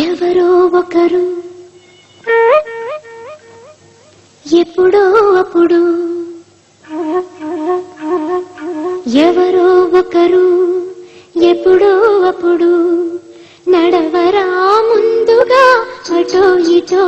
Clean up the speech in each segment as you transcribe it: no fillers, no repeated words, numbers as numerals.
ఎవరో ఒకరు ఎప్పుడో అప్పుడు, ఎవరో ఒకరు ఎప్పుడో అప్పుడు నడవరా ముందుగా అటో ఇటో.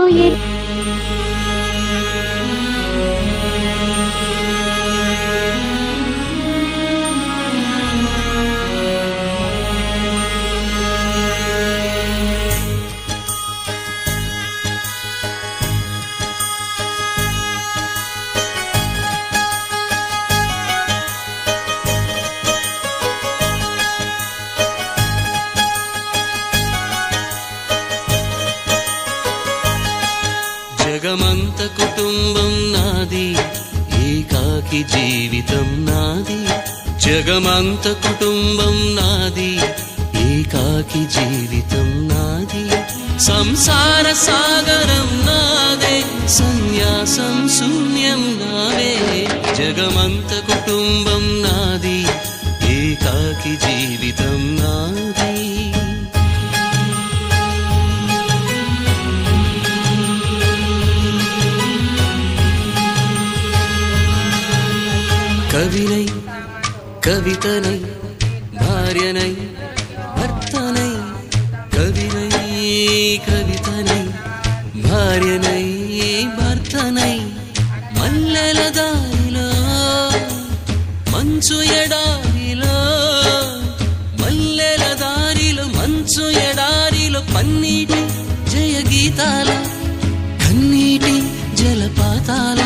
జగమంత కుటుంబం నాది, ఏకాకి జీవితం నాది. జగమంత కుటుంబం నాది, ఏకాకి జీవితం నాది. సంసార సాగరం నాదే, సన్యాసం శూన్యం నావే. జగమంత కుటుంబం నాది, ఏకాకి జీవితం నాది. కవినై కవితనై భార్యనై భర్తనై, కవినై కవితనై భార్యనై భర్తనై. మల్లెల దారిలో మంచు ఎడారిలో, మల్లెల దారిలో మంచు ఎడారిలో పన్నీటి జయ గీతాల, కన్నీటి జలపాతాల.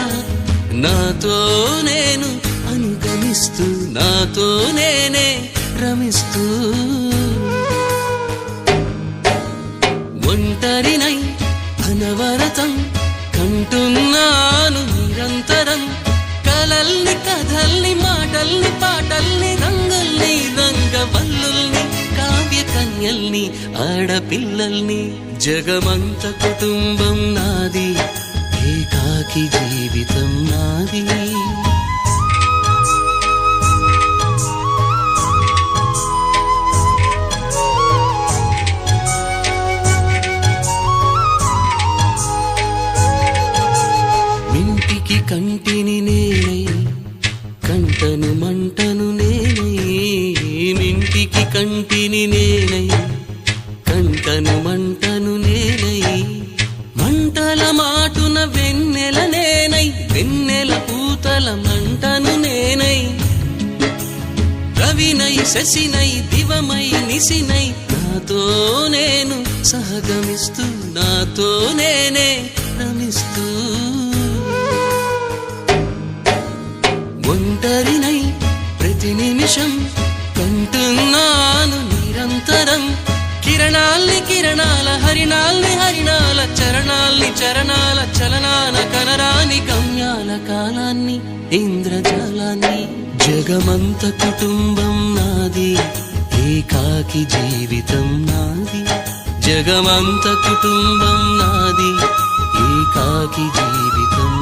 నాతో నేను అనుగమిస్తూ, నాతో నేనే రమిస్తూ. ఒంటరినై అనవరతం కంటున్నాను నిరంతరం. కలల్ని కథల్ని మాటల్ని పాటల్ని రంగుల్ని రంగవల్లుల్ని కావ్య కన్యల్ని ఆడపిల్లల్ని. జగమంత కుటుంబం నాది, ఏకాకి జీవితం నాది. మింటికి కంటిని నేనై, కంటను మంటను నేనై. మింటికి కంటిని నేనై, కంటను మంటను నేనై. మంటల మాటున వెన్నెల నేనై, వెన్నెల పూతల మంటను నేనై. రవినై శశినై దివమై నిశినై, నాతో నేను సహగమిస్తూ, నాతో నేనే రమిస్తూ. ఒంటరినై ప్రతి నిమిషం కంటున్నాను నిరంతరం. కిరణాల్ని కిరణాల, హరిణాల్ని హరిణాల, చరణాల్ని చరణాల చలనాన కనరాని గమ్యాల కాలాన్ని ఇంద్రజాలాన్ని. జగమంత కుటుంబం నాది, ఏకాకి జీవితం నాది. జగమంత కుటుంబం నాది, ఏకాకి జీవితం